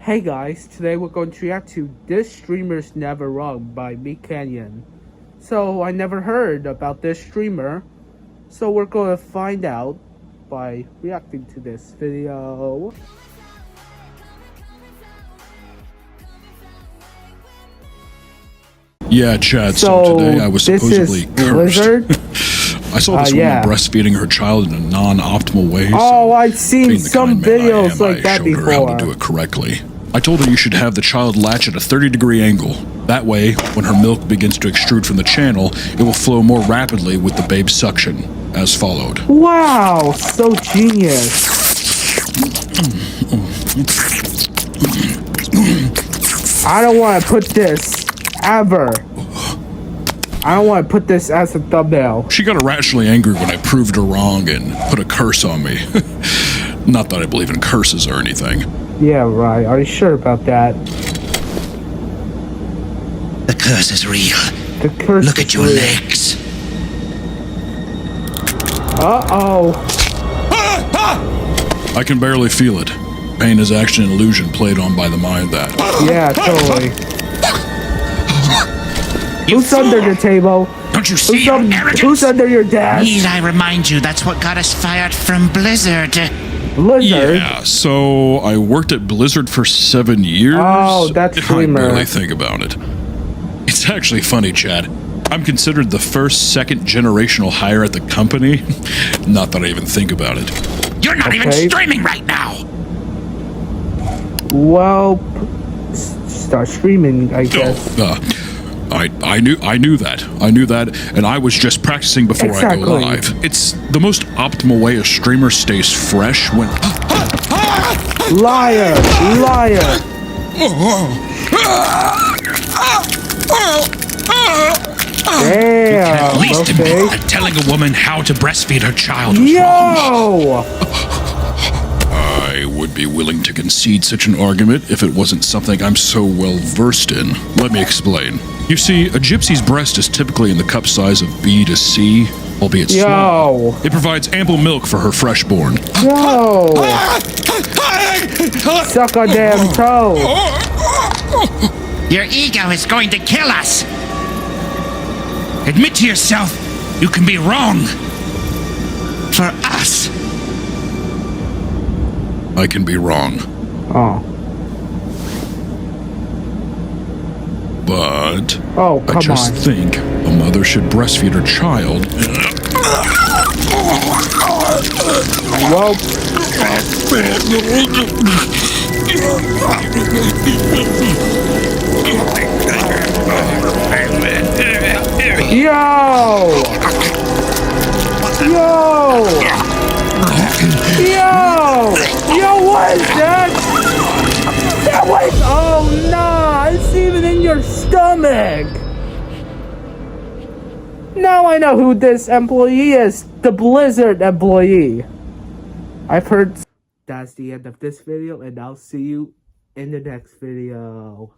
Hey guys, today we're going to react to This Streamer's Never Wrong by Me Canyon. So I never heard about this streamer, so we're going to find out by reacting to this video. Yeah, Chad, so today I was supposedly cursed. I saw this woman breastfeeding her child in a non-optimal way. Oh, I've seen some videos like that before. I showed her how to do it correctly. I told her you should have the child latch at a 30-degree angle. That way, when her milk begins to extrude from the channel, it will flow more rapidly with the babe's suction, as followed. Wow, so genius. I don't want to put this ever. I don't want to put this as a thumbnail. She got irrationally angry when I proved her wrong and put a curse on me. Not that I believe in curses or anything. Yeah, right. Are you sure about that? The curse is real. The curse Look at your legs. Uh-oh. I can barely feel it. Pain is actually an illusion played on by the mind that... Yeah, totally. Who's under the table? Don't you see your arrogance? Who's under your desk? Need I remind you, that's what got us fired from Blizzard. Blizzard? Yeah, so I worked at Blizzard for 7 years. Oh, that's streamer. I barely think about it. It's actually funny, Chad. I'm considered the first, second generational hire at the company. Not that I even think about it. You're not even streaming right now. Well, start streaming, I guess. I knew that, and I was just practicing before I go live. It's the most optimal way a streamer stays fresh when... Liar! Liar! Damn, at least admit that telling a woman how to breastfeed her child was wrong. I would be willing to concede such an argument if it wasn't something I'm so well versed in. Let me explain. You see, a gypsy's breast is typically in the cup size of B to C, albeit small. It provides ample milk for her freshborn. Yo! Suck a damn toe! Your ego is going to kill us! Admit to yourself, you can be wrong. For us. I can be wrong. Oh. But I just think a mother should breastfeed her child. Well. Yo! Yo, what is that? That was, oh nah, it's even in your stomach. Now I know who this employee is, the Blizzard employee. I've heard. That's the end of this video, and I'll see you in the next video.